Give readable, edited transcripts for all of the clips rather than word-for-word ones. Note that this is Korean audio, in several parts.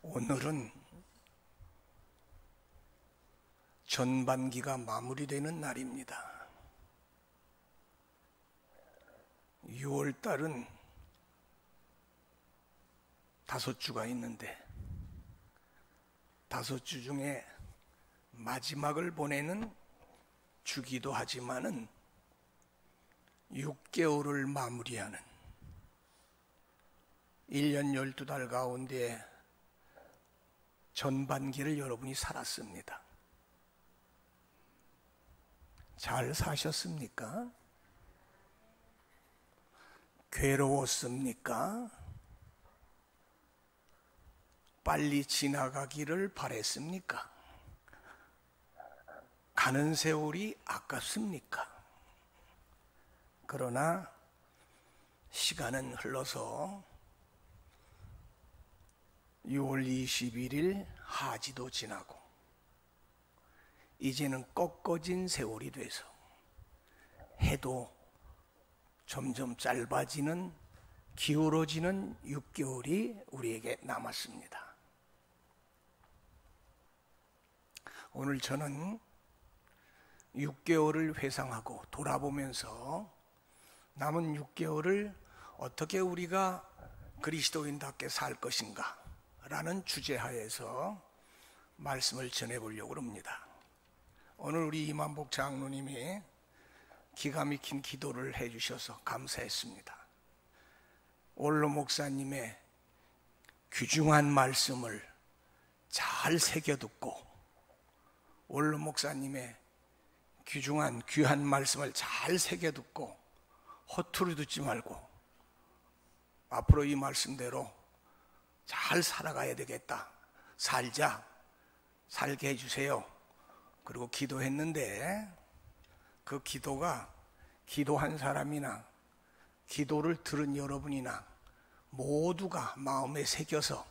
오늘은 전반기가 마무리되는 날입니다. 6월달은 5주가 있는데 5주 중에 마지막을 보내는 주기도 하지만은 6개월을 마무리하는 1년 12달 가운데 전반기를 여러분이 살았습니다. 잘 사셨습니까? 괴로웠습니까? 빨리 지나가기를 바랬습니까? 가는 세월이 아깝습니까? 그러나 시간은 흘러서 6월 21일 하지도 지나고 이제는 꺾어진 세월이 돼서 해도 점점 짧아지는 기울어지는 6개월이 우리에게 남았습니다. 오늘 저는 6개월을 회상하고 돌아보면서 남은 6개월을 어떻게 우리가 그리스도인답게 살 것인가 라는 주제하에서 말씀을 전해보려고 합니다. 오늘 우리 이만복 장로님이 기가 막힌 기도를 해주셔서 감사했습니다. 올로 목사님의 귀중한 말씀을 잘 새겨듣고 올로 목사님의 귀한 말씀을 잘 새겨듣고 허투루 듣지 말고 앞으로 이 말씀대로 잘 살아가야 되겠다. 살게 해주세요. 그리고 기도했는데 그 기도가 기도한 사람이나 기도를 들은 여러분이나 모두가 마음에 새겨서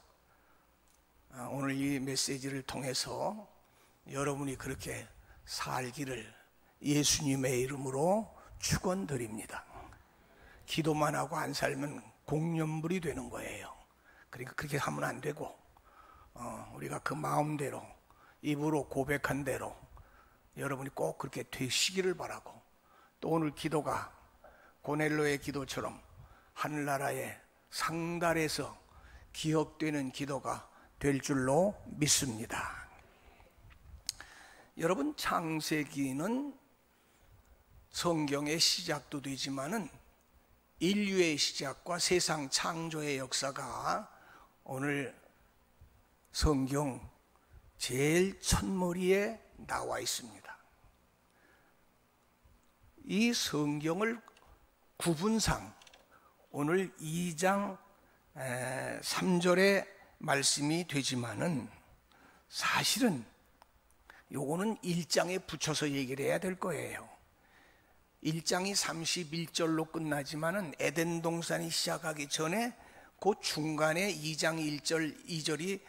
오늘 이 메시지를 통해서 여러분이 그렇게 살기를 예수님의 이름으로 축원드립니다. 기도만 하고 안 살면 공연불이 되는 거예요. 그러니까 그렇게 하면 안 되고 우리가 그 마음대로 입으로 고백한 대로 여러분이 꼭 그렇게 되시기를 바라고, 또 오늘 기도가 고넬로의 기도처럼 하늘나라의 상달에서 기억되는 기도가 될 줄로 믿습니다. 여러분, 창세기는 성경의 시작도 되지만은 인류의 시작과 세상 창조의 역사가 오늘 성경 제일 첫머리에 나와 있습니다. 이 성경을 구분상 오늘 2장 3절의 말씀이 되지만은 사실은 요거는 1장에 붙여서 얘기를 해야 될 거예요. 1장이 31절로 끝나지만은 에덴 동산이 시작하기 전에 그 중간에 2장 1절 2절이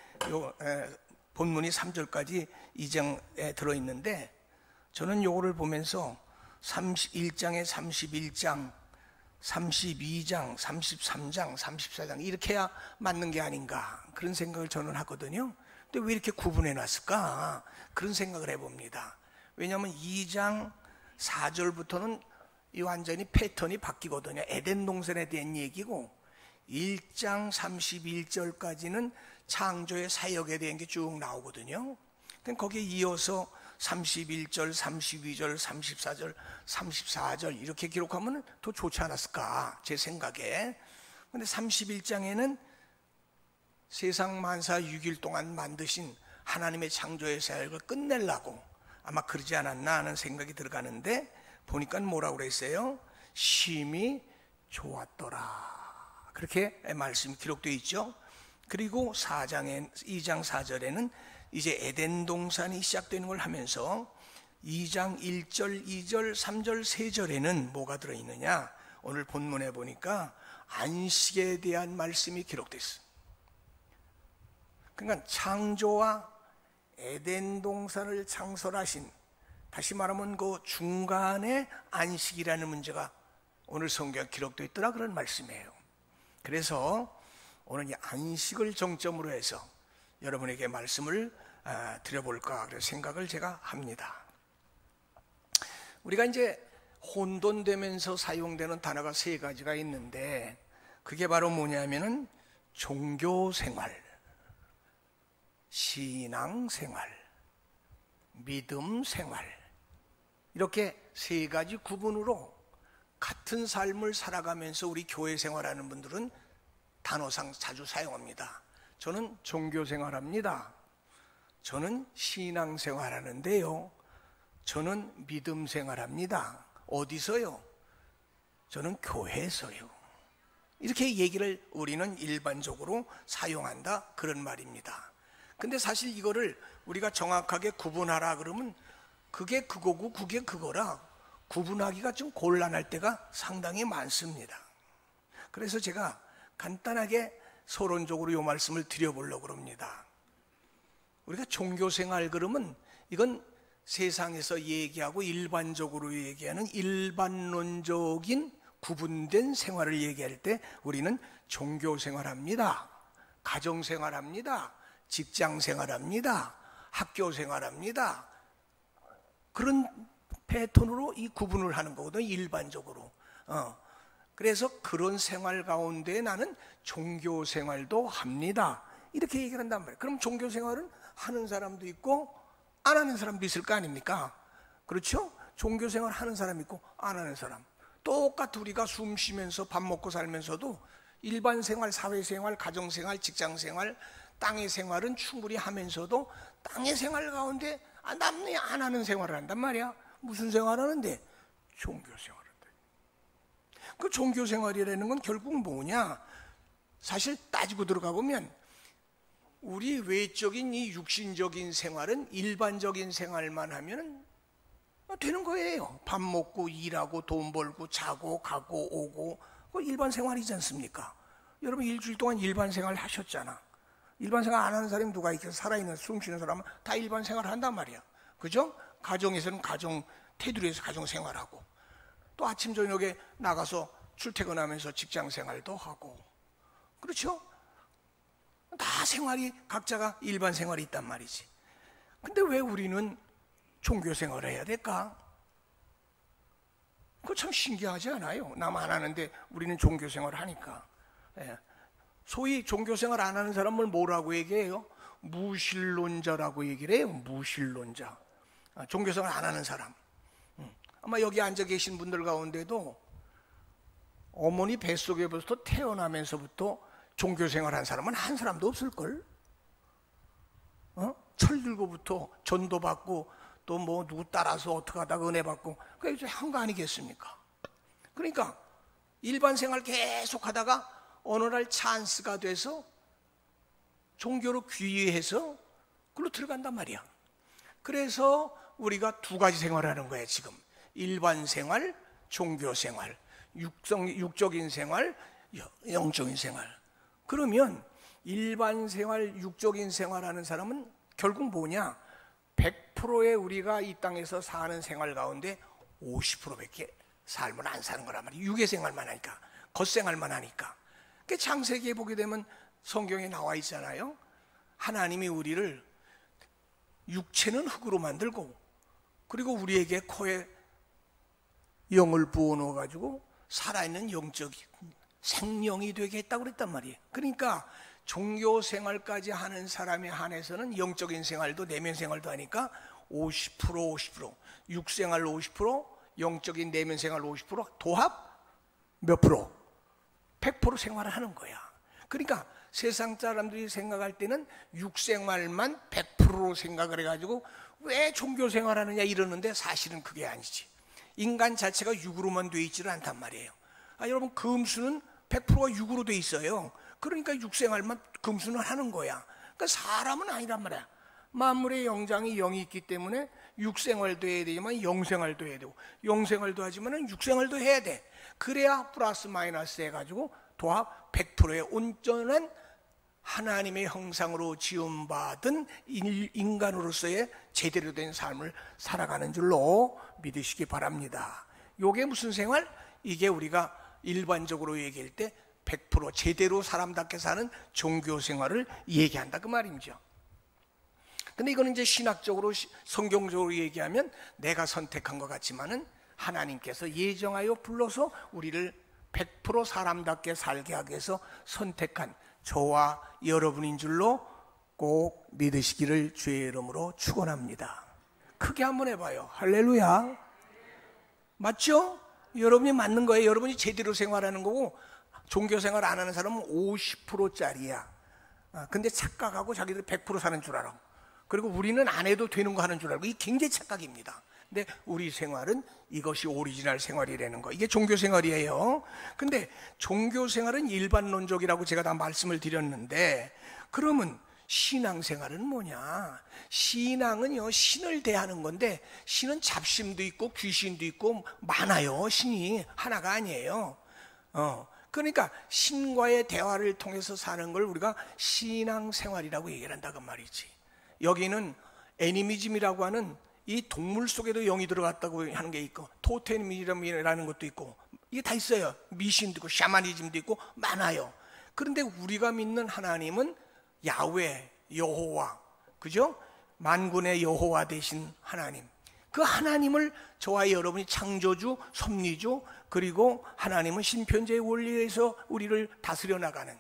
본문이 3절까지 2장에 들어있는데, 저는 요거를 보면서 1장에 31장, 32장, 33장, 34장 이렇게 해야 맞는 게 아닌가 그런 생각을 저는 하거든요. 근데 왜 이렇게 구분해 놨을까 그런 생각을 해봅니다. 왜냐하면 2장 4절부터는 이 완전히 패턴이 바뀌거든요. 에덴 동산에 대한 얘기고 1장 31절까지는 창조의 사역에 대한 게 쭉 나오거든요. 거기에 이어서 31절, 32절, 34절, 34절 이렇게 기록하면 더 좋지 않았을까 제 생각에. 근데 31장에는 세상 만사 6일 동안 만드신 하나님의 창조의 사역을 끝내려고 아마 그러지 않았나 하는 생각이 들어가는데, 보니까 뭐라고 그랬어요? 심히 좋았더라 그렇게 말씀이 기록되어 있죠. 그리고 2장 4절에는 이제 에덴 동산이 시작되는 걸 하면서 2장 1절, 2절, 3절, 3절에는 뭐가 들어있느냐, 오늘 본문에 보니까 안식에 대한 말씀이 기록됐어요. 그러니까 창조와 에덴 동산을 창설하신, 다시 말하면 그 중간에 안식이라는 문제가 오늘 성경에 기록되어 있더라 그런 말씀이에요. 그래서 오늘 이 안식을 정점으로 해서 여러분에게 말씀을 드려볼까 그런 생각을 제가 합니다. 우리가 이제 혼돈되면서 사용되는 단어가 세 가지가 있는데 그게 바로 뭐냐면은 종교생활, 신앙생활, 믿음생활, 이렇게 세 가지 구분으로 같은 삶을 살아가면서 우리 교회 생활하는 분들은 단어상 자주 사용합니다. 저는 종교생활합니다. 저는 신앙생활하는데요. 저는 믿음생활합니다. 어디서요? 저는 교회에서요. 이렇게 얘기를 우리는 일반적으로 사용한다 그런 말입니다. 근데 사실 이거를 우리가 정확하게 구분하라 그러면 그게 그거고 그게 그거라 구분하기가 좀 곤란할 때가 상당히 많습니다. 그래서 제가 간단하게 서론적으로 이 말씀을 드려보려고 합니다. 우리가 종교생활 그러면 이건 세상에서 얘기하고 일반적으로 얘기하는 일반론적인 구분된 생활을 얘기할 때 우리는 종교생활합니다, 가정생활합니다, 직장생활합니다, 학교생활합니다, 그런 패턴으로 이 구분을 하는 거거든요, 일반적으로. 그래서 그런 생활 가운데 나는 종교생활도 합니다, 이렇게 얘기를 한단 말이에요. 그럼 종교생활은 하는 사람도 있고 안 하는 사람도 있을 거 아닙니까? 그렇죠? 종교생활 하는 사람 있고 안 하는 사람. 똑같이 우리가 숨 쉬면서 밥 먹고 살면서도 일반 생활, 사회생활, 가정생활, 직장생활, 땅의 생활은 충분히 하면서도 땅의 생활 가운데 남이 안 하는 생활을 한단 말이야. 무슨 생활하는데? 종교생활한다. 그 종교생활이라는 건 결국 뭐냐? 사실 따지고 들어가 보면 우리 외적인 이 육신적인 생활은 일반적인 생활만 하면 되는 거예요. 밥 먹고 일하고 돈 벌고 자고 가고 오고 그 일반 생활이지 않습니까? 여러분 일주일 동안 일반 생활 하셨잖아. 일반 생활 안 하는 사람이 누가 있겠어? 살아있는 숨 쉬는 사람은 다 일반 생활 한단 말이야. 그죠? 가정에서는 가정 테두리에서 가정 생활하고 또 아침 저녁에 나가서 출퇴근하면서 직장 생활도 하고, 그렇죠? 다 생활이 각자가 일반 생활이 있단 말이지. 근데 왜 우리는 종교 생활을 해야 될까? 그거 참 신기하지 않아요? 남 안 하는데 우리는 종교 생활을 하니까. 소위 종교 생활 안 하는 사람을 뭐라고 얘기해요? 무신론자라고 얘기를 해요. 무신론자. 종교 생활 안 하는 사람. 아마 여기 앉아 계신 분들 가운데도 어머니 뱃속에부터 태어나면서부터 종교 생활한 사람은 한 사람도 없을걸? 철들고부터 전도 받고 또 뭐 누구 따라서 어떻게 하다가 은혜 받고 그게 한 거 아니겠습니까? 그러니까 일반 생활 계속 하다가 어느 날 찬스가 돼서 종교로 귀의해서 그걸로 들어간단 말이야. 그래서 우리가 두 가지 생활하는 거야 지금. 일반 생활, 종교 생활, 육적인 생활, 영적인 생활. 그러면 일반 생활, 육적인 생활하는 사람은 결국 뭐냐? 100%의 우리가 이 땅에서 사는 생활 가운데 50%밖에 삶을 안 사는 거란 말이에요. 육의 생활만 하니까, 겉생활만 하니까. 창세기에 보게 되면 성경에 나와 있잖아요. 하나님이 우리를 육체는 흙으로 만들고 그리고 우리에게 코에 영을 부어넣어 가지고 살아있는 영적인 생명이 되게 했다고 그랬단 말이에요. 그러니까 종교 생활까지 하는 사람에 한해서는 영적인 생활도 내면 생활도 하니까 50%, 50%, 육생활 50%, 영적인 내면 생활 50%, 도합 몇 프로? 100% 생활을 하는 거야. 그러니까 세상 사람들이 생각할 때는 육생활만 100%로 생각을 해가지고 왜 종교 생활하느냐 이러는데 사실은 그게 아니지. 인간 자체가 육으로만 돼 있지는 않단 말이에요. 여러분 금수는 100%가 육으로 돼 있어요. 그러니까 육생활만 금수는 하는 거야. 그러니까 사람은 아니란 말이야. 만물의 영장이 영이 있기 때문에 육생활도 해야 되지만 영생활도 해야 되고 영생활도 하지만 육생활도 해야 돼. 그래야 플러스 마이너스 해가지고 도합 100%의 온전한 하나님의 형상으로 지음받은 인간으로서의 제대로 된 삶을 살아가는 줄로 믿으시기 바랍니다. 이게 무슨 생활? 이게 우리가 일반적으로 얘기할 때 100% 제대로 사람답게 사는 종교 생활을 얘기한다 그 말이죠. 근데 이거는 이제 신학적으로 성경적으로 얘기하면 내가 선택한 것 같지만은 하나님께서 예정하여 불러서 우리를 100% 사람답게 살게 하기 위해서 선택한 저와 여러분인 줄로 꼭 믿으시기를 주의 이름으로 축원합니다. 크게 한번 해봐요. 할렐루야. 맞죠? 여러분이 맞는 거예요. 여러분이 제대로 생활하는 거고 종교 생활 안 하는 사람은 50%짜리야. 근데 착각하고 자기들이 100% 사는 줄 알아. 그리고 우리는 안 해도 되는 거 하는 줄 알고, 이게 굉장히 착각입니다. 근데 우리 생활은 이것이 오리지널 생활이라는 거, 이게 종교 생활이에요. 근데 종교 생활은 일반론적이라고 제가 다 말씀을 드렸는데, 그러면 신앙 생활은 뭐냐? 신앙은요, 신을 대하는 건데, 신은 잡심도 있고 귀신도 있고 많아요. 신이 하나가 아니에요. 그러니까 신과의 대화를 통해서 사는 걸 우리가 신앙 생활이라고 얘기를 한다 그 말이지. 여기는 애니미즘이라고 하는 이 동물 속에도 영이 들어갔다고 하는 게 있고, 토테미즘이라는 것도 있고, 이게 다 있어요. 미신도 있고 샤머니즘도 있고 많아요. 그런데 우리가 믿는 하나님은 야훼, 여호와, 그죠? 만군의 여호와 되신 하나님, 그 하나님을 저와 여러분이 창조주, 섭리주, 그리고 하나님은 신편제의 원리에서 우리를 다스려 나가는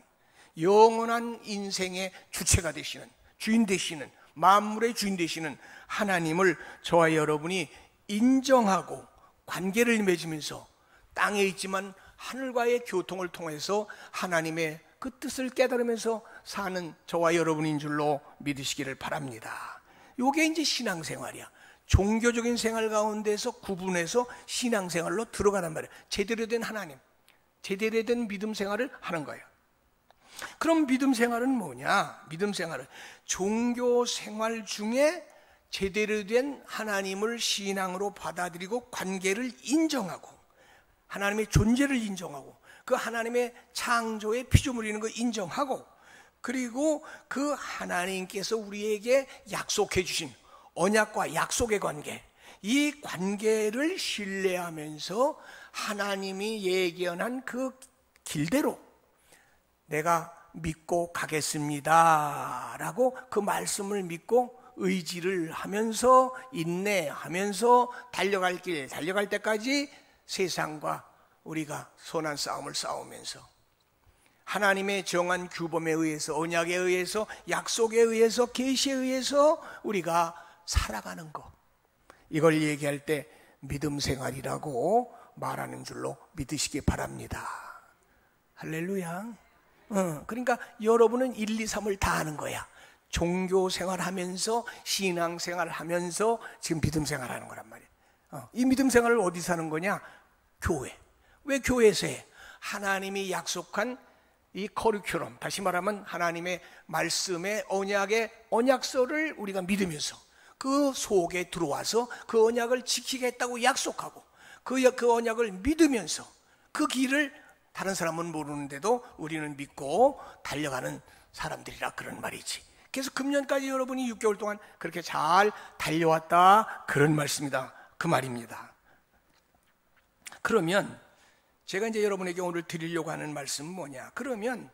영원한 인생의 주체가 되시는, 주인 되시는, 만물의 주인 되시는 하나님을 저와 여러분이 인정하고 관계를 맺으면서 땅에 있지만 하늘과의 교통을 통해서 하나님의 그 뜻을 깨달으면서 사는 저와 여러분인 줄로 믿으시기를 바랍니다. 이게 이제 신앙생활이야. 종교적인 생활 가운데서 구분해서 신앙생활로 들어가란 말이에요. 제대로 된 하나님, 제대로 된 믿음 생활을 하는 거예요. 그럼 믿음 생활은 뭐냐? 믿음 생활은 종교 생활 중에 제대로 된 하나님을 신앙으로 받아들이고 관계를 인정하고 하나님의 존재를 인정하고 그 하나님의 창조의 피조물이는 걸 인정하고, 그리고 그 하나님께서 우리에게 약속해 주신 언약과 약속의 관계, 이 관계를 신뢰하면서 하나님이 예견한 그 길대로 내가 믿고 가겠습니다 라고 그 말씀을 믿고 의지를 하면서 인내하면서 달려갈 길, 달려갈 때까지 세상과 우리가 선한 싸움을 싸우면서 하나님의 정한 규범에 의해서, 언약에 의해서, 약속에 의해서, 계시에 의해서 우리가 살아가는 것, 이걸 얘기할 때 믿음 생활이라고 말하는 줄로 믿으시기 바랍니다. 할렐루야. 그러니까 여러분은 1, 2, 3을 다 하는 거야. 종교 생활하면서 신앙 생활하면서 지금 믿음 생활하는 거란 말이야. 이 믿음 생활을 어디서 하는 거냐? 교회. 왜 교회에서 해? 하나님이 약속한 이 커리큘럼, 다시 말하면 하나님의 말씀의 언약의 언약서를 우리가 믿으면서 그 속에 들어와서 그 언약을 지키겠다고 약속하고 그 언약을 믿으면서 그 길을 다른 사람은 모르는데도 우리는 믿고 달려가는 사람들이라 그런 말이지. 그래서 금년까지 여러분이 6개월 동안 그렇게 잘 달려왔다 그런 말씀이다 그 말입니다. 그러면 제가 이제 여러분에게 오늘 드리려고 하는 말씀은 뭐냐? 그러면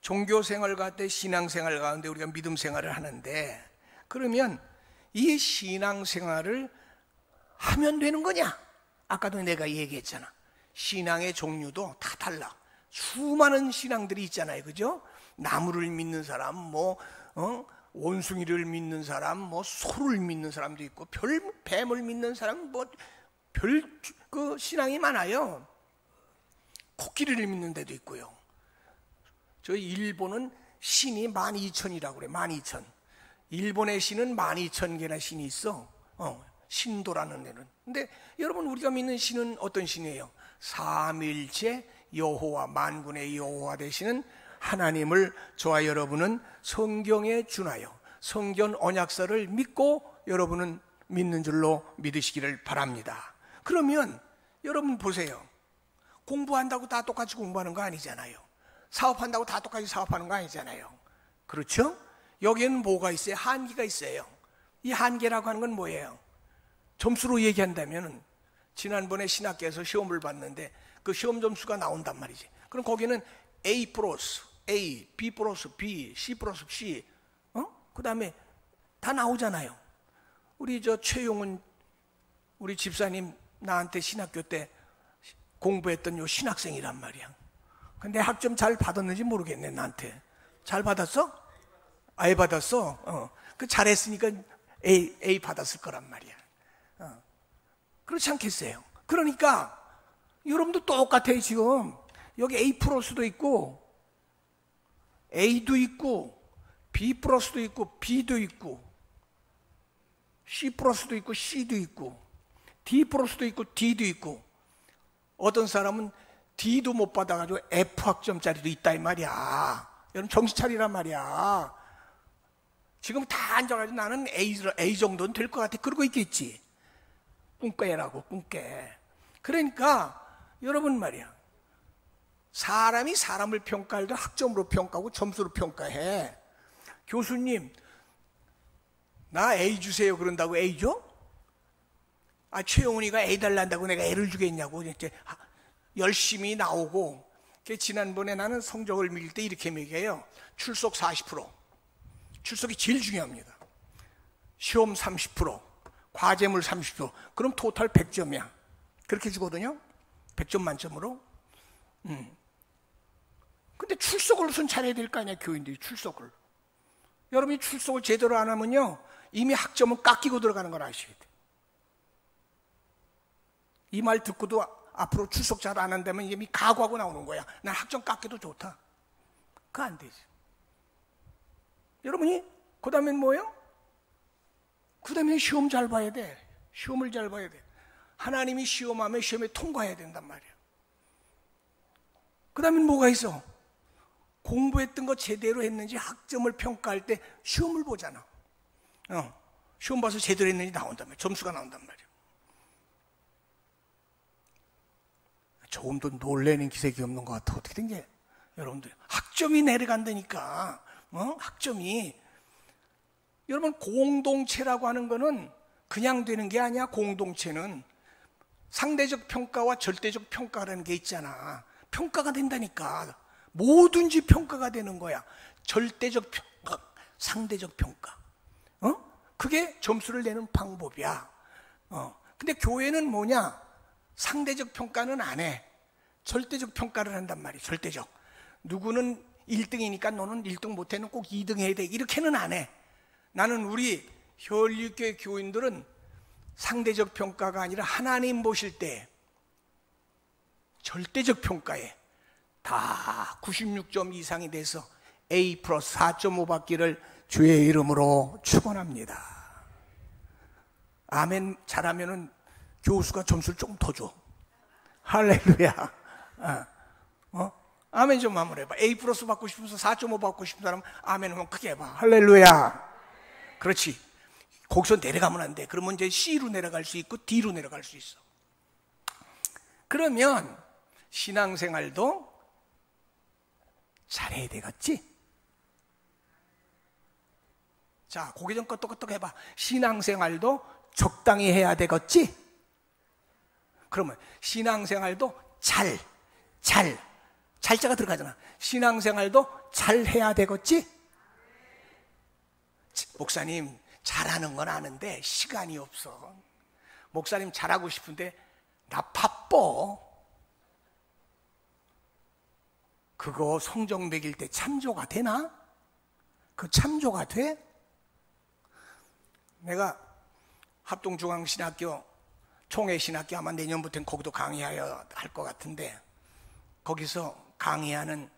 종교생활 가운데 신앙생활 가운데 우리가 믿음 생활을 하는데, 그러면 이 신앙생활을 하면 되는 거냐? 아까도 내가 얘기했잖아. 신앙의 종류도 다 달라. 수많은 신앙들이 있잖아요, 그죠? 나무를 믿는 사람, 원숭이를 믿는 사람, 소를 믿는 사람도 있고, 뱀을 믿는 사람, 그 신앙이 많아요. 코끼리를 믿는 데도 있고요. 저희 일본은 신이 12,000이라고 그래. 12,000. 일본의 신은 12,000개나 신이 있어. 신도라는 데는. 근데 여러분, 우리가 믿는 신은 어떤 신이에요? 삼일체 여호와, 만군의 여호와 되시는 하나님을 저와 여러분은 성경에 준하여 성경 언약서를 믿고 여러분은 믿는 줄로 믿으시기를 바랍니다. 그러면 여러분 보세요. 공부한다고 다 똑같이 공부하는 거 아니잖아요. 사업한다고 다 똑같이 사업하는 거 아니잖아요. 그렇죠? 여기에는 뭐가 있어요? 한계가 있어요. 이 한계라고 하는 건 뭐예요? 점수로 얘기한다면 지난번에 신학교에서 시험을 봤는데 그 시험 점수가 나온단 말이지. 그럼 거기는 A 플러스 A, B 플러스 B, C 플러스 C, 그 다음에 다 나오잖아요. 우리 최용은 우리 집사님 나한테 신학교 때 공부했던 요 신학생이란 말이야. 근데 학점 잘 받았는지 모르겠네. 나한테 잘 받았어? 아예 받았어? 그 잘했으니까 A 받았을 거란 말이야. 그렇지 않겠어요? 그러니까 여러분도 똑같아요. 지금 여기 A 플러스도 있고 A도 있고 B 플러스도 있고 B도 있고 C 플러스도 있고 C도 있고 D 플러스도 있고 D도 있고, 어떤 사람은 D도 못 받아가지고 F 학점짜리도 있다 이 말이야. 여러분 정신 차리란 말이야. 지금 다 앉아가지고 나는 A 정도는 될 것 같아 그러고 있겠지. 꿈깨라고 꿈깨. 그러니까 여러분 말이야, 사람이 사람을 평가할 때 학점으로 평가하고 점수로 평가해. 교수님 나 A 주세요 그런다고 A 줘? 최영훈이가 A 달란다고 내가 A를 주겠냐고. 이제 열심히 나오고, 지난번에 나는 성적을 매길 때 이렇게 매겨요. 출석 40%, 출석이 제일 중요합니다. 시험 30%, 과제물 30%, 그럼 토탈 100점이야 그렇게 주거든요. 100점 만점으로. 근데 출석을 우선 잘해야 될 거 아니야. 교인들이 출석을. 여러분이 출석을 제대로 안 하면요, 이미 학점은 깎이고 들어가는 걸 아셔야 돼. 이 말 듣고도 앞으로 출석 잘 안 한다면 이미 각오하고 나오는 거야. 난 학점 깎여도 좋다. 그거 안 되지. 여러분이 그 다음엔 뭐예요? 그 다음에 시험 잘 봐야 돼. 시험을 잘 봐야 돼. 하나님이 시험하면 시험에 통과해야 된단 말이야. 그 다음엔 뭐가 있어? 공부했던 거 제대로 했는지 학점을 평가할 때 시험을 보잖아. 시험 봐서 제대로 했는지 나온단 말이야. 점수가 나온단 말이야. 조금도 놀래는 기색이 없는 것 같아. 어떻게 된 게? 여러분들 학점이 내려간다니까. 학점이. 여러분 공동체라고 하는 거는 그냥 되는 게 아니야. 공동체는 상대적 평가와 절대적 평가라는 게 있잖아. 평가가 된다니까. 뭐든지 평가가 되는 거야. 절대적 평가, 상대적 평가. 그게 점수를 내는 방법이야. 근데 교회는 뭐냐? 상대적 평가는 안 해. 절대적 평가를 한단 말이야. 절대적. 누구는 1등이니까 너는 1등 못해는 꼭 2등 해야 돼. 이렇게는 안 해. 나는 우리 혈육교회 교인들은 상대적 평가가 아니라 하나님 보실 때 절대적 평가에 다 96점 이상이 돼서 A 플러스 4.5 받기를 주의 이름으로 축원합니다. 아멘 잘하면은 교수가 점수를 조금 더 줘. 할렐루야. 아멘 좀 한번 해봐. A 플러스 받고 싶으면서 4.5 받고 싶은 사람 아멘 한번 크게 해봐. 할렐루야. 그렇지. 거기서 내려가면 안 돼. 그러면 이제 C로 내려갈 수 있고 D로 내려갈 수 있어. 그러면 신앙생활도 잘해야 되겠지? 자, 고개 좀 끄덕끄덕 해봐. 신앙생활도 적당히 해야 되겠지? 그러면 신앙생활도 잘자가 들어가잖아. 신앙생활도 잘 해야 되겠지? 목사님 잘하는 건 아는데 시간이 없어. 목사님 잘하고 싶은데 나 바빠. 그거 성적 매길 때 참조가 되나? 그 참조가 돼? 내가 합동중앙신학교 총회신학교 아마 내년부터는 거기도 강의하여 할 것 같은데, 거기서 강의하는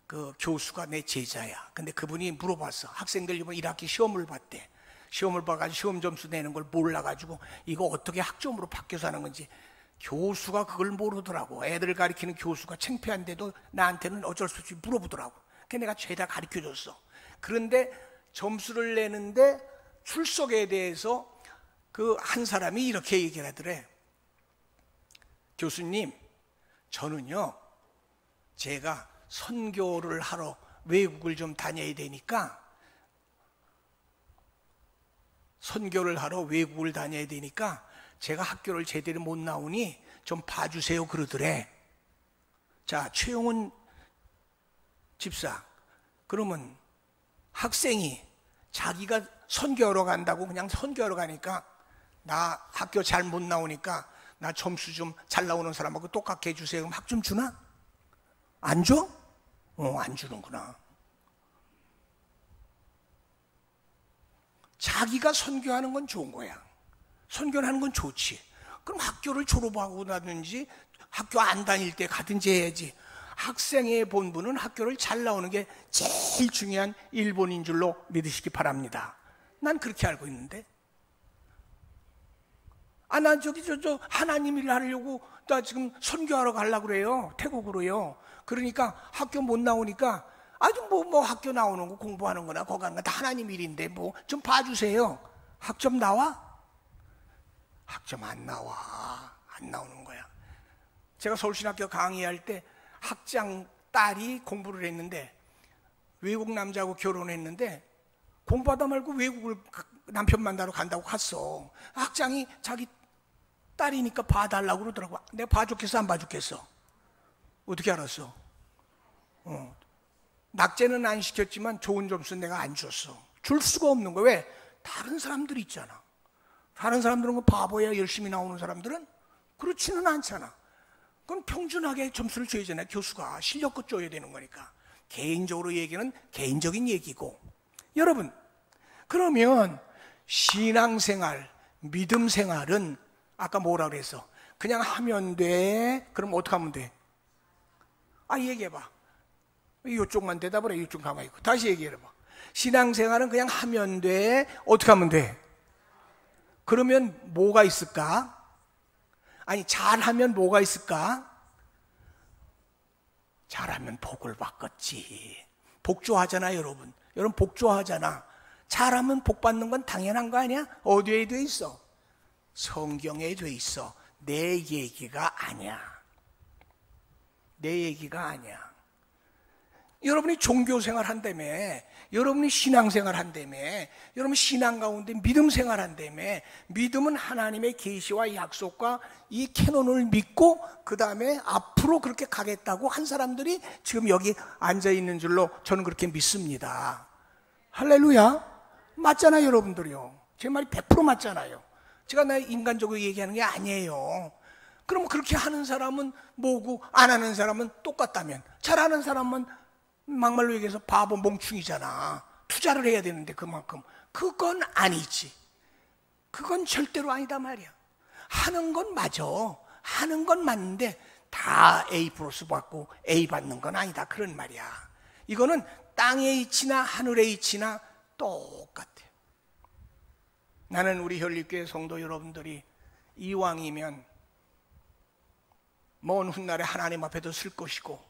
그 교수가 내 제자야. 근데 그분이 물어봤어. 학생들 이번 1학기 시험을 봤대. 시험을 봐가지고 시험 점수 내는 걸 몰라가지고 이거 어떻게 학점으로 바뀌어서 하는 건지. 교수가 그걸 모르더라고. 애들 가르치는 교수가 창피한데도 나한테는 어쩔 수 없이 물어보더라고. 그래서 내가 죄다 가르쳐줬어. 그런데 점수를 내는데 출석에 대해서 그 한 사람이 이렇게 얘기를 하더래. 교수님, 저는요, 제가 선교를 하러 외국을 좀 다녀야 되니까, 제가 학교를 제대로 못 나오니 좀 봐주세요 그러더래. 자, 최용훈 집사, 그러면 학생이 자기가 선교하러 간다고 그냥 선교하러 가니까 나 학교 잘 못 나오니까 나 점수 좀 잘 나오는 사람하고 똑같게 해주세요. 그럼 학 좀 주나? 안 줘? 안 주는구나. 자기가 선교하는 건 좋은 거야. 선교하는 건 좋지. 그럼 학교를 졸업하고 나든지 학교 안 다닐 때 가든지 해야지. 학생의 본분은 학교를 잘 나오는 게 제일 중요한 일본인 줄로 믿으시기 바랍니다. 난 그렇게 알고 있는데. 난 저 하나님 일 하려고 나 지금 선교하러 가려고 그래요. 태국으로요. 그러니까 학교 못 나오니까 아주 뭐 학교 나오는 거 공부하는 거나 거기 가는 거 다 하나님 일인데 뭐 좀 봐주세요. 학점 나와? 학점 안 나와. 안 나오는 거야. 제가 서울신학교 강의할 때 학장 딸이 공부를 했는데 외국 남자하고 결혼했는데 공부하다 말고 외국을 남편 만나러 간다고 갔어. 학장이 자기 딸이니까 봐달라고 그러더라고. 내가 봐줬겠어 안 봐줬겠어? 어떻게 알았어? 낙제는 안 시켰지만 좋은 점수는 내가 안 줬어. 줄 수가 없는 거야. 왜? 다른 사람들이 있잖아. 다른 사람들은 그 바보야. 열심히 나오는 사람들은 그렇지는 않잖아. 그건 평준하게 점수를 줘야잖아요. 교수가 실력껏 줘야 되는 거니까. 개인적으로 얘기는 개인적인 얘기고. 여러분, 그러면 신앙생활, 믿음생활은 아까 뭐라 그랬어? 그냥 하면 돼. 그럼 어떻게 하면 돼? 얘기해봐. 이쪽만 대답을 해. 이쪽 가만히 있고. 다시 얘기해봐. 신앙생활은 그냥 하면 돼. 어떻게 하면 돼? 그러면 뭐가 있을까? 잘하면 뭐가 있을까? 잘하면 복을 받겠지. 복 좋아하잖아, 여러분. 여러분 복 좋아하잖아. 잘하면 복 받는 건 당연한 거 아니야? 어디에 돼 있어? 성경에 돼 있어. 내 얘기가 아니야. 내 얘기가 아니야. 여러분이 종교생활 한다며, 여러분이 신앙생활 한다며, 여러분 신앙 가운데 믿음생활 한다며, 믿음은 하나님의 계시와 약속과 이 캐논을 믿고 그 다음에 앞으로 그렇게 가겠다고 한 사람들이 지금 여기 앉아있는 줄로 저는 그렇게 믿습니다. 할렐루야. 맞잖아요, 여러분들이요. 제 말이 100% 맞잖아요. 제가 나 인간적으로 얘기하는 게 아니에요. 그럼 그렇게 하는 사람은 뭐고 안 하는 사람은 똑같다면, 잘하는 사람은 막말로 얘기해서 바보 멍충이잖아. 투자를 해야 되는데 그만큼. 그건 아니지. 그건 절대로 아니다 말이야. 하는 건 맞아. 하는 건 맞는데 다 A 플러스 받고 A 받는 건 아니다. 그런 말이야. 이거는 땅의 이치나 하늘의 이치나 똑같아. 나는 우리 혈립교회 성도 여러분들이 이왕이면 먼 훗날에 하나님 앞에도 쓸 것이고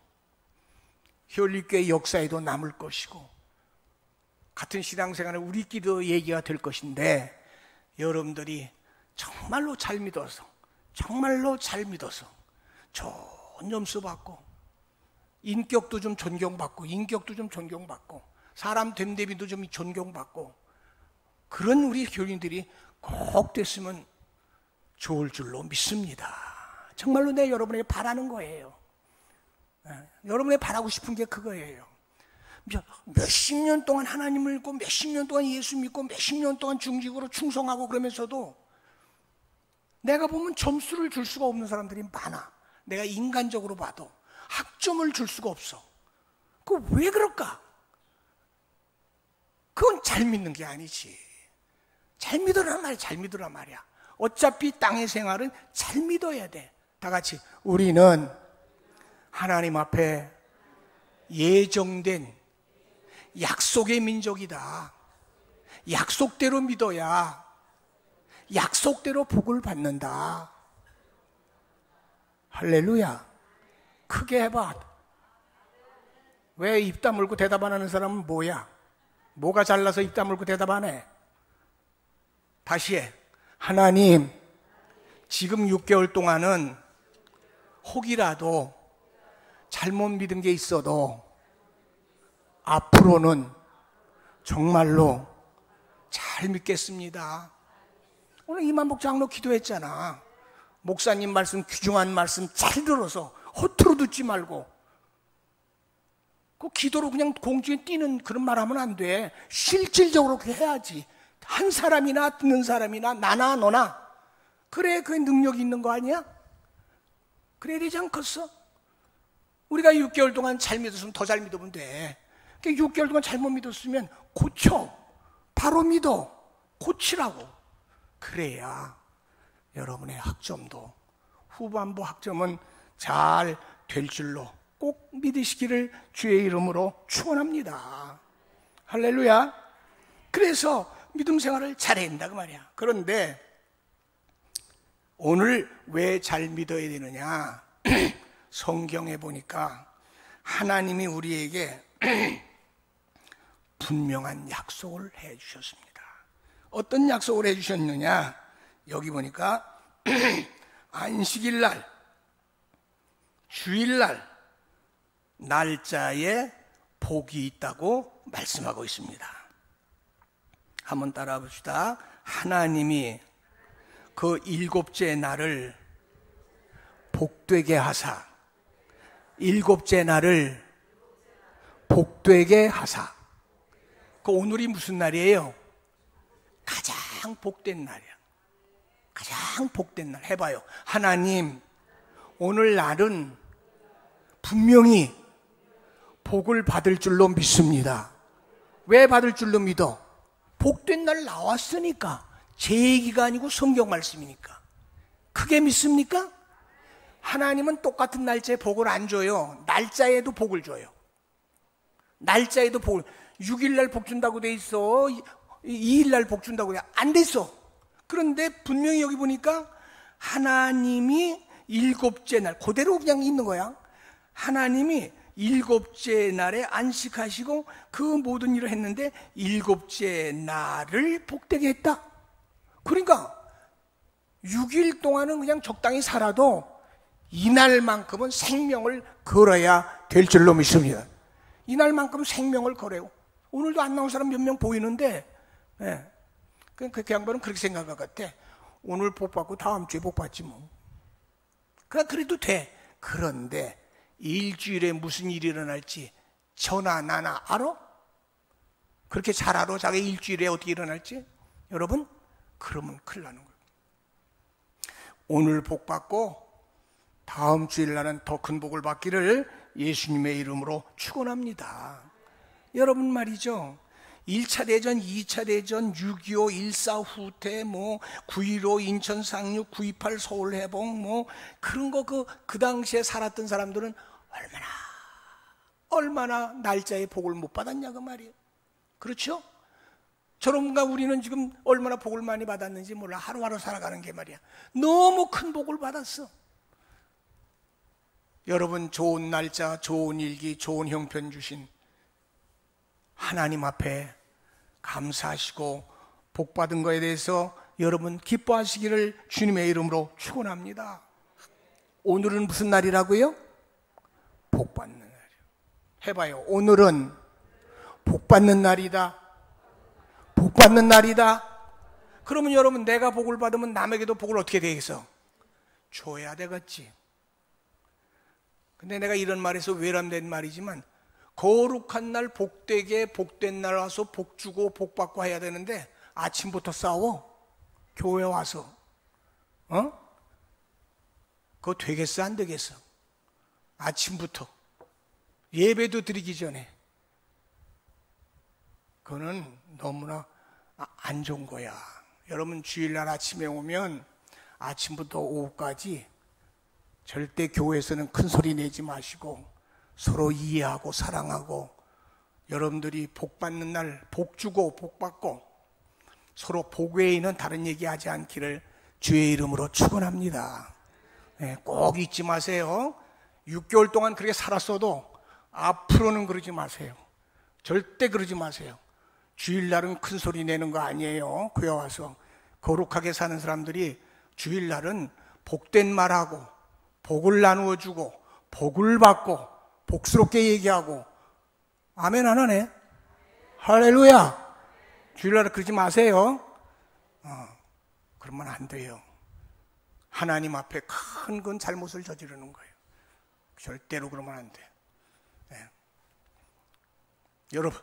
혈립교회 역사에도 남을 것이고 같은 신앙생활에 우리끼리도 얘기가 될 것인데 여러분들이 정말로 잘 믿어서 좋은 점수 받고 인격도 좀 존경받고 사람 됨됨이도 좀 존경받고 그런 우리 교인들이 꼭 됐으면 좋을 줄로 믿습니다. 정말로 내 여러분에게 바라는 거예요. 여러분이 바라고 싶은 게 그거예요. 몇십 년 동안 하나님을 믿고 몇십 년 동안 예수 믿고 몇십 년 동안 중직으로 충성하고 그러면서도 내가 보면 점수를 줄 수가 없는 사람들이 많아. 내가 인간적으로 봐도 학점을 줄 수가 없어. 그거 왜 그럴까? 그건 잘 믿는 게 아니지. 잘 믿으란 말이야. 어차피 땅의 생활은 잘 믿어야 돼. 다 같이 우리는 하나님 앞에 예정된 약속의 민족이다. 약속대로 믿어야 약속대로 복을 받는다. 할렐루야. 크게 해봐. 왜 입 다물고 대답 안 하는 사람은 뭐야? 뭐가 잘나서 입 다물고 대답 안 해? 다시 해. 하나님, 지금 6개월 동안은 혹이라도 잘못 믿은 게 있어도 앞으로는 정말로 잘 믿겠습니다. 오늘 이만복 장로 기도했잖아. 목사님 말씀, 귀중한 말씀 잘 들어서 허투루 듣지 말고 그 기도로 그냥 공중에 뛰는 그런 말 하면 안 돼. 실질적으로 그렇게 해야지. 한 사람이나 듣는 사람이나 나나 너나 그래 그 능력이 있는 거 아니야? 그래야 되지 않겠어? 우리가 6개월 동안 잘 믿었으면 더 잘 믿으면 돼. 6개월 동안 잘못 믿었으면 고쳐. 바로 믿어. 고치라고. 그래야 여러분의 학점도 후반부 학점은 잘 될 줄로 꼭 믿으시기를 주의 이름으로 축원합니다. 할렐루야. 그래서 믿음 생활을 잘해야 된다 그 말이야. 그런데 오늘 왜 잘 믿어야 되느냐? 성경에 보니까 하나님이 우리에게 분명한 약속을 해 주셨습니다. 어떤 약속을 해 주셨느냐? 여기 보니까 안식일 날, 주일날, 날짜에 복이 있다고 말씀하고 있습니다. 한번 따라 봅시다. 하나님이 그 7째 날을 복되게 하사, 7째 날을 복되게 하사. 그 오늘이 무슨 날이에요? 가장 복된 날이야. 가장 복된 날. 해봐요. 하나님, 오늘 날은 분명히 복을 받을 줄로 믿습니다. 왜 받을 줄로 믿어? 복된 날 나왔으니까. 제 얘기가 아니고 성경 말씀이니까. 크게 믿습니까? 하나님은 똑같은 날짜에 복을 안 줘요. 날짜에도 복을 줘요. 날짜에도 복을. 6일날 복 준다고 돼 있어. 2일날 복 준다고 돼. 안 됐어. 그런데 분명히 여기 보니까 하나님이 7째 날, 그대로 그냥 있는 거야. 하나님이 7째 날에 안식하시고 그 모든 일을 했는데 7째 날을 복되게 했다. 그러니까 6일 동안은 그냥 적당히 살아도 이날만큼은 생명을 걸어야 될 줄로 믿습니다. 이날만큼 생명을 걸어요. 오늘도 안 나온 사람 몇 명 보이는데, 예. 그 양반은 그렇게 생각할 것 같아. 오늘 복 받고 다음 주에 복 받지 뭐. 그래도 돼. 그런데 일주일에 무슨 일이 일어날지 저나 나나 알아? 그렇게 잘 알아? 자기 일주일에 어떻게 일어날지? 여러분, 그러면 큰일 나는 거예요. 오늘 복 받고 다음 주일날은 더 큰 복을 받기를 예수님의 이름으로 축원합니다. 여러분 말이죠. 1차 대전, 2차 대전, 6.25, 1.4 후퇴, 9.15 인천 상륙, 9.28 서울 해방, 그런 거 그 당시에 살았던 사람들은 얼마나 날짜에 복을 못 받았냐 그 말이에요. 그렇죠? 저런가 우리는 지금 얼마나 복을 많이 받았는지 몰라. 하루하루 살아가는 게 말이야. 너무 큰 복을 받았어. 여러분 좋은 날짜, 좋은 일기, 좋은 형편 주신 하나님 앞에 감사하시고 복 받은 거에 대해서 여러분 기뻐하시기를 주님의 이름으로 축원합니다. 오늘은 무슨 날이라고요? 복 받는 날이요. 해봐요. 오늘은 복 받는 날이다. 복 받는 날이다. 그러면 여러분 내가 복을 받으면 남에게도 복을 어떻게 되겠어? 줘야 되겠지. 근데 내가 이런 말에서 외람된 말이지만 거룩한 날 복되게 복된 날 와서 복 주고 복 받고 해야 되는데 아침부터 싸워. 교회 와서. 그거 되겠어 안 되겠어? 아침부터 예배도 드리기 전에. 그거는 너무나 안 좋은 거야. 여러분 주일날 아침에 오면 아침부터 오후까지 절대 교회에서는 큰 소리 내지 마시고 서로 이해하고 사랑하고 여러분들이 복 받는 날 복 주고 복 받고 서로 복 외에는 다른 얘기하지 않기를 주의 이름으로 축원합니다. 네, 꼭 잊지 마세요. 6개월 동안 그렇게 살았어도 앞으로는 그러지 마세요. 절대 그러지 마세요. 주일날은 큰 소리 내는 거 아니에요. 교회 와서 거룩하게 사는 사람들이 주일날은 복된 말하고 복을 나누어 주고 복을 받고 복스럽게 얘기하고. 아멘 안 하네? 할렐루야. 주일날에 그러지 마세요. 그러면 안 돼요. 하나님 앞에 큰 건 잘못을 저지르는 거예요. 절대로 그러면 안 돼. 네. 여러분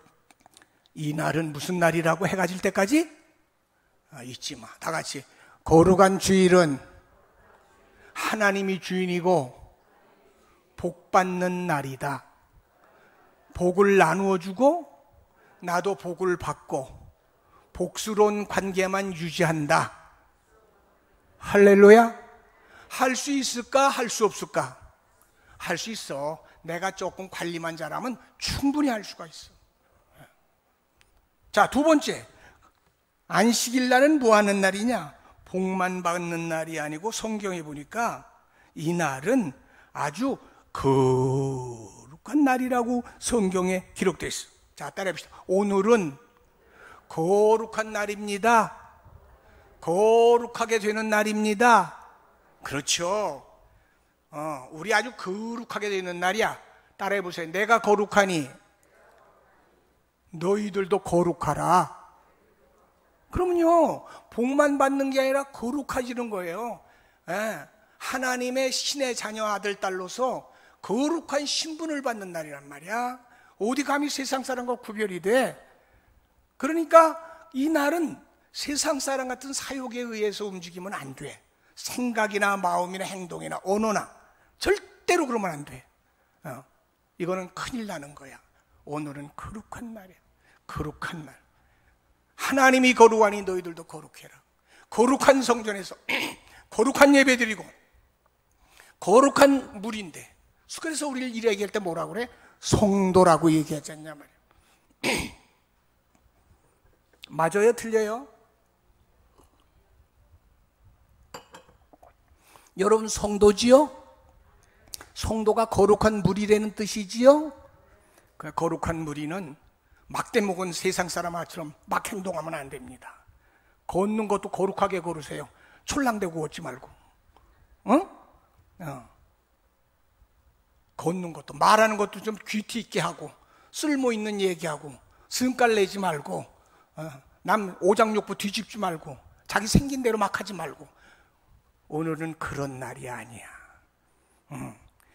이 날은 무슨 날이라고 해가 질 때까지? 잊지 마. 다 같이. 거룩한 주일은 하나님이 주인이고 복 받는 날이다. 복을 나누어 주고 나도 복을 받고 복스러운 관계만 유지한다. 할렐루야. 할 수 있을까? 할 수 없을까? 할 수 있어. 내가 조금 관리만 잘하면 충분히 할 수가 있어. 자, 두 번째. 안식일 날은 뭐 하는 날이냐? 복만 받는 날이 아니고 성경에 보니까 이 날은 아주 거룩한 날이라고 성경에 기록되어 있어. 자, 따라해봅시다. 오늘은 거룩한 날입니다. 거룩하게 되는 날입니다. 그렇죠. 우리 아주 거룩하게 되는 날이야. 따라해보세요. 내가 거룩하니 너희들도 거룩하라. 그러면요, 복만 받는 게 아니라 거룩해지는 거예요. 하나님의 신의 자녀 아들 딸로서 거룩한 신분을 받는 날이란 말이야. 어디 감히 세상 사람과 구별이 돼? 그러니까 이 날은 세상 사람 같은 사욕에 의해서 움직이면 안 돼. 생각이나 마음이나 행동이나 언어나 절대로 그러면 안 돼. 이거는 큰일 나는 거야. 오늘은 거룩한 날이야. 거룩한 날. 하나님이 거룩하니 너희들도 거룩해라. 거룩한 성전에서 거룩한 예배 드리고 거룩한 물인데, 그래서 우리를 이렇게 얘기할 때 뭐라고 그래? 성도라고 얘기하지 않냐 말이야. 맞아요? 틀려요? 여러분 성도지요? 성도가 거룩한 무리라는 뜻이지요? 그 거룩한 무리는 막대 먹은 세상 사람처럼 막 행동하면 안 됩니다. 걷는 것도 거룩하게 걸으세요. 촐랑대고 걷지 말고. 걷는 것도, 말하는 것도 좀 귀티 있게 하고, 쓸모 있는 얘기하고, 성깔 내지 말고, 남 오장육부 뒤집지 말고, 자기 생긴 대로 막 하지 말고. 오늘은 그런 날이 아니야.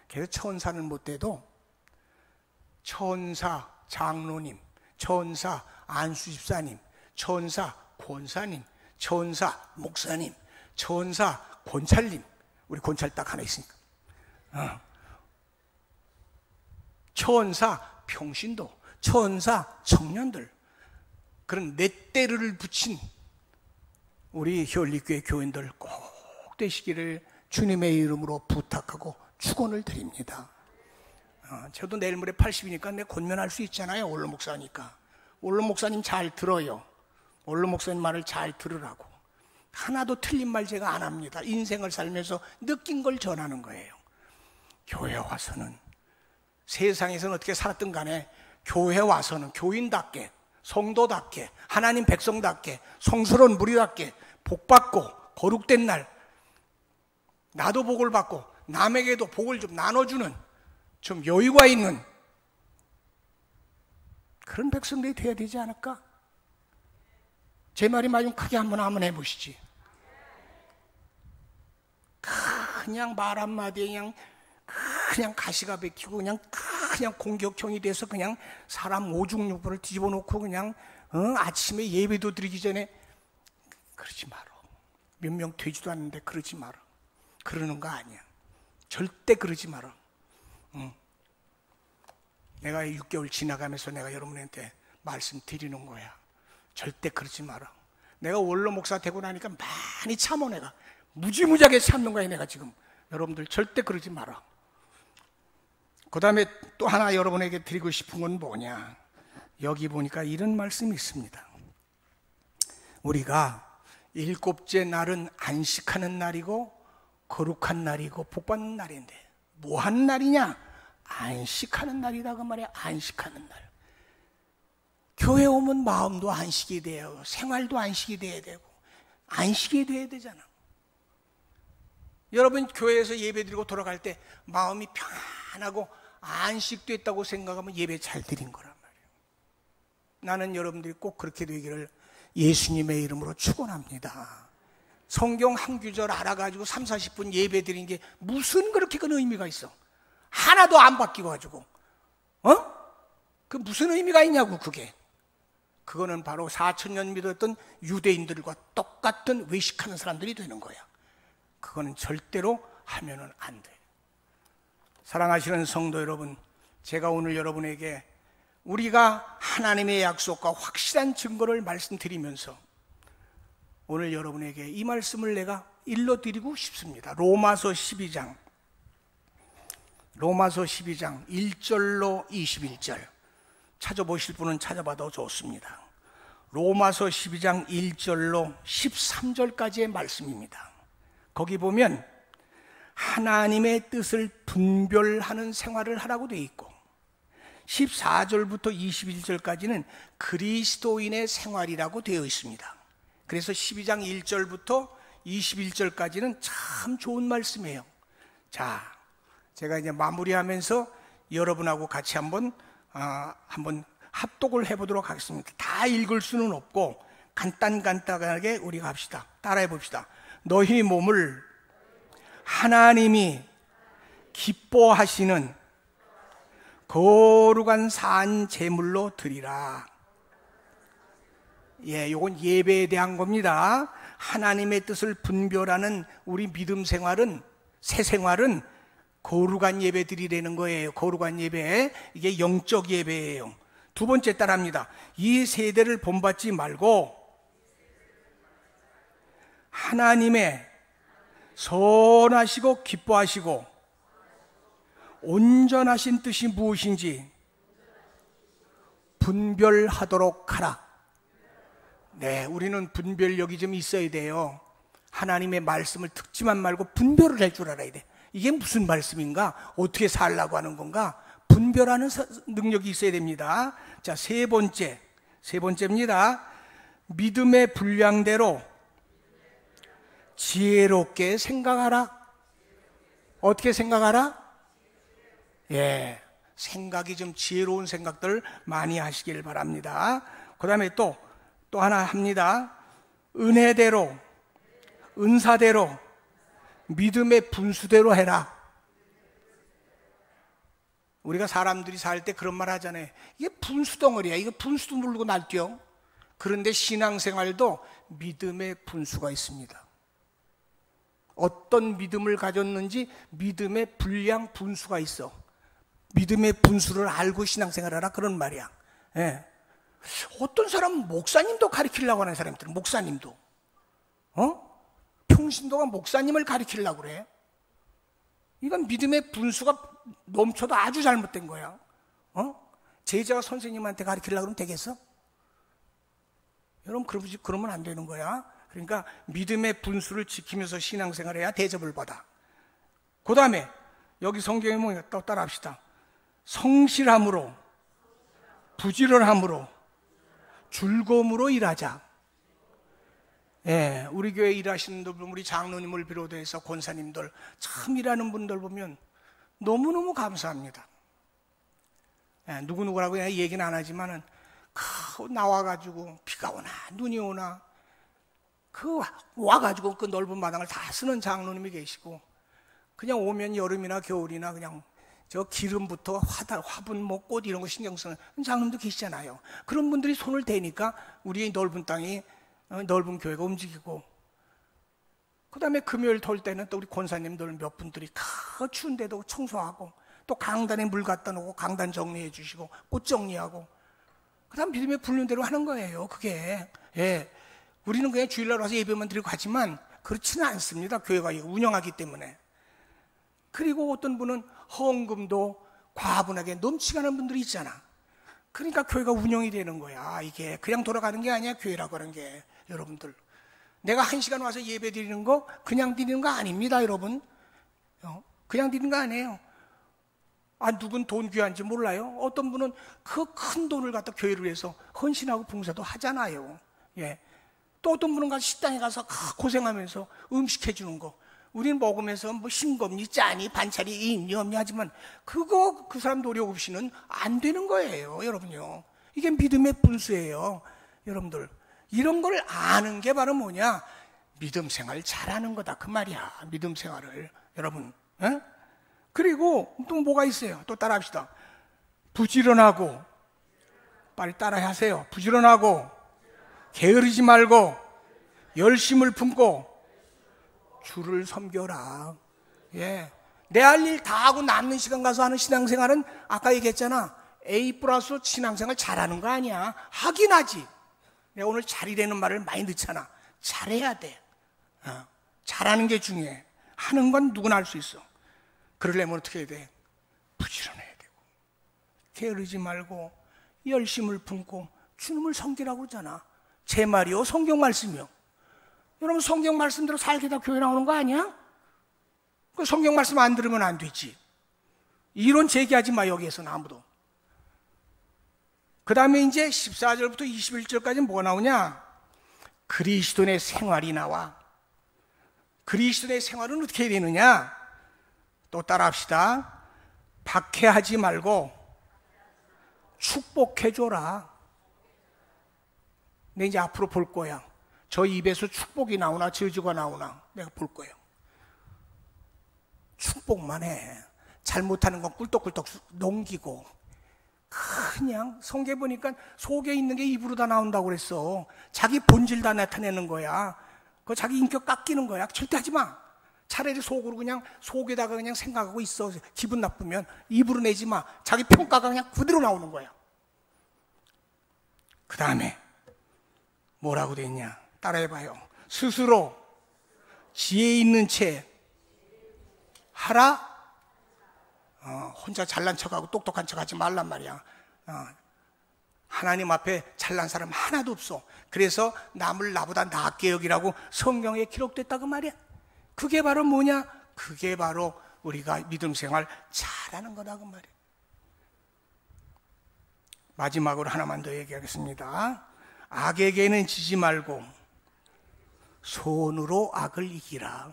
그래서 천사는 못 돼도 천사 장로님, 천사 안수집사님, 천사 권사님, 천사 목사님, 천사 권찰님, 우리 권찰 딱 하나 있으니까, 천사 평신도, 천사 청년들, 그런 넷대를 붙인 우리 현리교회 교인들 꼭 되시기를 주님의 이름으로 부탁하고 축원을 드립니다. 저도 내일 모레 80이니까 내 권면할 수 있잖아요. 원로 목사니까. 원로 목사님 잘 들어요. 원로 목사님 말을 잘 들으라고. 하나도 틀린 말 제가 안 합니다. 인생을 살면서 느낀 걸 전하는 거예요. 교회 와서는, 세상에서는 어떻게 살았든 간에 교회 와서는 교인답게, 성도답게, 하나님 백성답게, 성스러운 무리답게 복받고 거룩된 날, 나도 복을 받고 남에게도 복을 좀 나눠주는 좀 여유가 있는 그런 백성들이 돼야 되지 않을까? 제 말이 맞으면 크게 한번 해보시지. 그냥 말 한마디에 그냥 가시가 베끼고 그냥 공격형이 돼서 그냥 사람 오죽육부를 뒤집어 놓고 그냥 아침에 예배도 드리기 전에 그러지 마라. 몇 명 되지도 않는데 그러지 마라. 그러는 거 아니야. 절대 그러지 마라. 내가 6개월 지나가면서 내가 여러분한테 말씀드리는 거야. 절대 그러지 마라. 내가 원로 목사 되고 나니까 많이 참어. 내가 무지무지하게 참는 거야. 내가 지금. 여러분들 절대 그러지 마라. 그 다음에 또 하나 여러분에게 드리고 싶은 건 뭐냐, 여기 보니까 이런 말씀이 있습니다. 우리가 7째 날은 안식하는 날이고 거룩한 날이고 복받는 날인데 뭐 하는 날이냐? 안식하는 날이다 그 말이야. 안식하는 날. 교회 오면 마음도 안식이 돼요. 생활도 안식이 돼야 되고 안식이 돼야 되잖아. 여러분 교회에서 예배드리고 돌아갈 때 마음이 편안하고 안식됐다고 생각하면 예배 잘 드린 거란 말이에요. 나는 여러분들이 꼭 그렇게 되기를 예수님의 이름으로 축원합니다. 성경 한 구절 알아가지고 3, 40분 예배 드린 게 무슨 그렇게 큰 의미가 있어? 하나도 안 바뀌고 가지고 그 무슨 의미가 있냐고. 그게 그거는 바로 4,000년 믿었던 유대인들과 똑같은 외식하는 사람들이 되는 거야. 그거는 절대로 하면은 안 돼. 사랑하시는 성도 여러분, 제가 오늘 여러분에게 우리가 하나님의 약속과 확실한 증거를 말씀드리면서 오늘 여러분에게 이 말씀을 내가 일러드리고 싶습니다. 로마서 12장 1절로 21절 찾아보실 분은 찾아봐도 좋습니다. 로마서 12장 1절로 13절까지의 말씀입니다. 거기 보면 하나님의 뜻을 분별하는 생활을 하라고 되어 있고 14절부터 21절까지는 그리스도인의 생활이라고 되어 있습니다. 그래서 12장 1절부터 21절까지는 참 좋은 말씀이에요. 자, 제가 이제 마무리하면서 여러분하고 같이 한번 합독을 해보도록 하겠습니다. 다 읽을 수는 없고 간단하게 우리가 합시다. 따라해 봅시다. 너희 몸을 하나님이 기뻐하시는 거룩한 산 제물로 드리라. 요건 예배에 대한 겁니다. 하나님의 뜻을 분별하는 우리 믿음 생활은, 새 생활은 거룩한 예배 드리라는 거예요. 거룩한 예배. 이게 영적 예배예요. 두 번째 따라합니다. 이 세대를 본받지 말고 하나님의 선하시고 기뻐하시고 온전하신 뜻이 무엇인지 분별하도록 하라. 네, 우리는 분별력이 좀 있어야 돼요. 하나님의 말씀을 듣지만 말고 분별을 할 줄 알아야 돼. 이게 무슨 말씀인가? 어떻게 살라고 하는 건가? 분별하는 능력이 있어야 됩니다. 자, 세 번째입니다. 믿음의 분량대로 지혜롭게 생각하라. 어떻게 생각하라? 생각이 좀 지혜로운 생각들 많이 하시길 바랍니다. 그 다음에 또 하나 합니다. 은혜대로, 은사대로, 믿음의 분수대로 해라. 우리가 사람들이 살 때 그런 말 하잖아요. 이게 분수덩어리야. 이거 분수도 모르고 날뛰어. 그런데 신앙생활도 믿음의 분수가 있습니다. 어떤 믿음을 가졌는지 믿음의 분량 분수가 있어. 믿음의 분수를 알고 신앙생활하라 그런 말이야. 어떤 사람은 목사님도 가르치려고 하는 사람들은 목사님도 평신도가 목사님을 가르치려고 그래. 이건 믿음의 분수가 넘쳐도 아주 잘못된 거야. 제자가 선생님한테 가르치려고 그러면 되겠어? 여러분 그러면 안 되는 거야. 그러니까 믿음의 분수를 지키면서 신앙생활해야 대접을 받아. 그 다음에 여기 성경에 뭐냐 또 따라합시다. 성실함으로, 부지런함으로, 즐거움으로 일하자. 우리 교회 일하시는 분들, 우리 장로님을 비롯해서 권사님들 참 일하는 분들 보면 너무너무 감사합니다. 누구누구라고 얘기는 안 하지만은 나와가지고 비가 오나 눈이 오나 와가지고 그 넓은 마당을 다 쓰는 장로님이 계시고, 그냥 오면 여름이나 겨울이나 그냥 저 기름부터 화분, 꽃 이런 거 신경 쓰는 장로님도 계시잖아요. 그런 분들이 손을 대니까 우리의 넓은 땅이, 넓은 교회가 움직이고, 그 다음에 금요일 돌 때는 또 우리 권사님들 몇 분들이 추운데도 청소하고, 또 강단에 물 갖다 놓고 강단 정리해 주시고 꽃 정리하고, 그 다음 믿음의 분량대로 하는 거예요. 그게 우리는 그냥 주일날 와서 예배만 드리고 가지만 그렇지는 않습니다. 교회가 운영하기 때문에. 그리고 어떤 분은 헌금도 과분하게 넘치게 하는 분들이 있잖아. 그러니까 교회가 운영이 되는 거야. 이게 그냥 돌아가는 게 아니야. 교회라고 하는 게. 여러분들, 내가 1시간 와서 예배 드리는 거 그냥 드리는 거 아닙니다. 여러분, 그냥 드리는 거 아니에요. 누군 돈 귀한지 몰라요? 어떤 분은 그 큰 돈을 갖다 교회를 위해서 헌신하고 봉사도 하잖아요. 또 어떤 분은 식당에 가서 고생하면서 음식 해주는 거, 우리는 먹으면서 뭐 싱겁니 짜니 반찬이 있니 없니 하지만 그 사람 노력 없이는 안 되는 거예요. 여러분요, 이게 믿음의 분수예요. 여러분들, 이런 걸 아는 게 바로 뭐냐? 믿음 생활 잘하는 거다 그 말이야. 믿음 생활을. 여러분, 그리고 또 뭐가 있어요? 또 따라합시다. 부지런하고 빨리 따라 하세요. 부지런하고 게으르지 말고 열심을 품고 주를 섬겨라. 예. 내 할 일 다 하고 남는 시간 가서 하는 신앙생활은 아까 얘기했잖아. A 플러스 신앙생활 잘하는 거 아니야. 하긴 하지. 내가 오늘 잘이라는 말을 많이 넣잖아. 잘해야 돼. 잘하는 게 중요해. 하는 건 누구나 할 수 있어. 그러려면 어떻게 해야 돼? 부지런해야 되고 게으르지 말고 열심을 품고 주님을 섬기라고 그러잖아. 제 말이요 성경 말씀이요. 여러분 성경 말씀대로 살게 다 교회 나오는 거 아니야? 그 성경 말씀 안 들으면 안 되지. 이론 제기하지 마. 여기에서는 아무도. 그 다음에 이제 14절부터 21절까지 뭐가 나오냐? 그리스도인의 생활이 나와. 그리스도인의 생활은 어떻게 해야 되느냐? 또 따라합시다. 박해하지 말고 축복해줘라. 내 이제 앞으로 볼 거야. 저 입에서 축복이 나오나 저주가 나오나 내가 볼 거예요. 축복만 해. 잘못하는 건 꿀떡꿀떡 넘기고. 그냥 성경에 보니까 속에 있는 게 입으로 다 나온다고 그랬어. 자기 본질 다 나타내는 거야. 그 자기 인격 깎이는 거야. 절대 하지 마. 차라리 속으로 그냥 속에다가 그냥 생각하고 있어. 기분 나쁘면 입으로 내지 마. 자기 평가가 그냥 그대로 나오는 거야. 그 다음에 뭐라고 돼 있냐? 따라해봐요. 스스로 지혜 있는 채 하라. 혼자 잘난 척하고 똑똑한 척하지 말란 말이야. 하나님 앞에 잘난 사람 하나도 없어. 그래서 남을 나보다 낫게 여기라고 성경에 기록됐다고 말이야. 그게 바로 뭐냐? 그게 바로 우리가 믿음 생활 잘하는 거다고 말이야. 마지막으로 하나만 더 얘기하겠습니다. 악에게는 지지 말고 손으로 악을 이기라.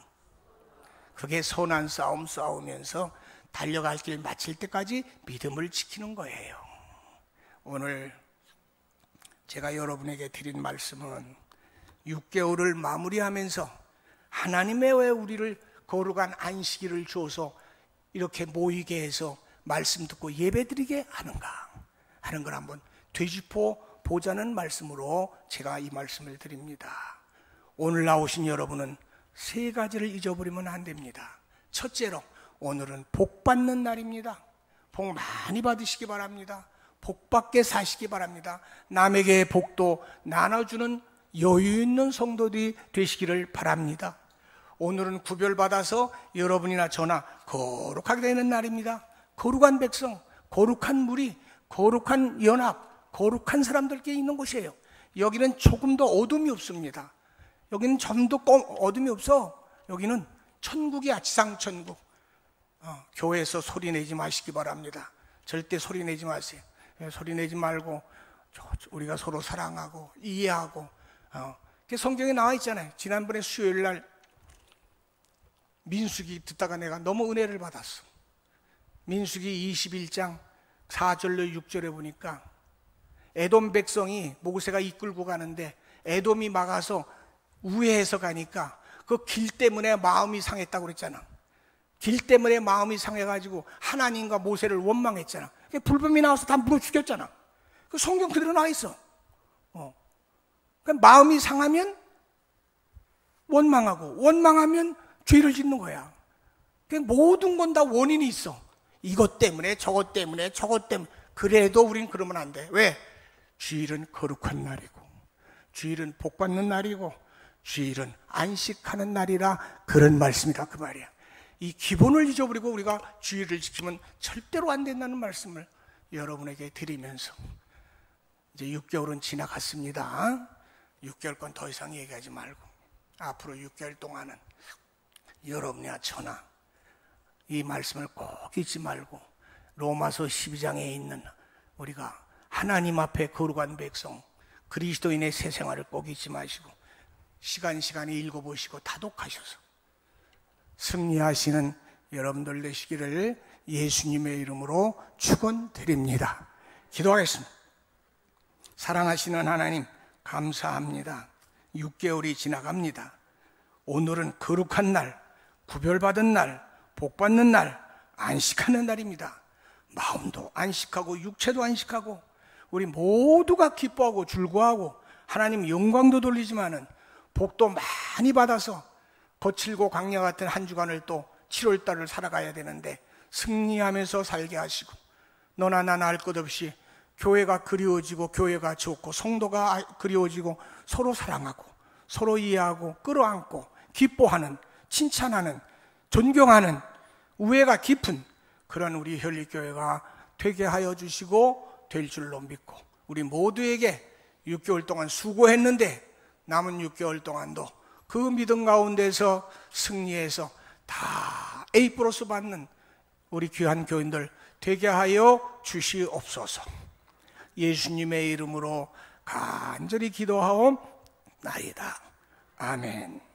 그게 선한 싸움 싸우면서 달려갈 길 마칠 때까지 믿음을 지키는 거예요. 오늘 제가 여러분에게 드린 말씀은 6개월을 마무리하면서 하나님의 왜 우리를 거룩한 안식일을 줘서 이렇게 모이게 해서 말씀 듣고 예배드리게 하는가 하는 걸 한번 되짚어 보자는 말씀으로 제가 이 말씀을 드립니다. 오늘 나오신 여러분은 세 가지를 잊어버리면 안 됩니다. 첫째로 오늘은 복 받는 날입니다. 복 많이 받으시기 바랍니다. 복 받게 사시기 바랍니다. 남에게 복도 나눠주는 여유 있는 성도들이 되시기를 바랍니다. 오늘은 구별받아서 여러분이나 저나 거룩하게 되는 날입니다. 거룩한 백성, 거룩한 무리, 거룩한 연합, 거룩한 사람들께 있는 곳이에요. 여기는 조금도 어둠이 없습니다. 여기는 점도 어둠이 없어. 여기는 천국이야. 지상천국. 교회에서 소리 내지 마시기 바랍니다. 절대 소리 내지 마세요. 소리 내지 말고 우리가 서로 사랑하고 이해하고. 성경에 나와 있잖아요. 지난번에 수요일 날 민수기 듣다가 내가 너무 은혜를 받았어. 민수기 21장 4절로 6절에 보니까 에돔 백성이 모세가 이끌고 가는데 에돔이 막아서 우회해서 가니까 그 길 때문에 마음이 상했다고 그랬잖아. 길 때문에 마음이 상해가지고 하나님과 모세를 원망했잖아. 불뱀이 나와서 다 물어 죽였잖아. 그 성경 그대로 나와 있어. 그러니까 마음이 상하면 원망하고 원망하면 죄를 짓는 거야. 그러니까 모든 건 다 원인이 있어. 이것 때문에 저것 때문에 저것 때문에. 그래도 우린 그러면 안 돼. 왜? 주일은 거룩한 날이고 주일은 복받는 날이고 주일은 안식하는 날이라 그런 말씀이다 그 말이야. 이 기본을 잊어버리고 우리가 주일을 지키면 절대로 안 된다는 말씀을 여러분에게 드리면서 이제 6개월은 지나갔습니다. 6개월 건 더 이상 얘기하지 말고 앞으로 6개월 동안은 여러분이나 저나 이 말씀을 꼭 잊지 말고 로마서 12장에 있는 우리가 하나님 앞에 거룩한 백성 그리스도인의 새 생활을 꼭 잊지 마시고 시간에 읽어보시고 다독하셔서 승리하시는 여러분들 되시기를 예수님의 이름으로 축원드립니다. 기도하겠습니다. 사랑하시는 하나님 감사합니다. 6개월이 지나갑니다. 오늘은 거룩한 날, 구별받은 날, 복받는 날, 안식하는 날입니다. 마음도 안식하고 육체도 안식하고 우리 모두가 기뻐하고 즐거워하고 하나님 영광도 돌리지만은 복도 많이 받아서 거칠고 광야 같은 한 주간을 또 7월 달을 살아가야 되는데 승리하면서 살게 하시고, 너나 나나 할 것 없이 교회가 그리워지고 교회가 좋고 성도가 그리워지고 서로 사랑하고 서로 이해하고 끌어안고 기뻐하는, 칭찬하는, 존경하는, 우애가 깊은 그런 우리 혈리교회가 되게 하여 주시고 될 줄로 믿고, 우리 모두에게 6개월 동안 수고했는데 남은 6개월 동안도 그 믿음 가운데서 승리해서 다 A+ 받는 우리 귀한 교인들 되게 하여 주시옵소서. 예수님의 이름으로 간절히 기도하옵나이다. 아멘.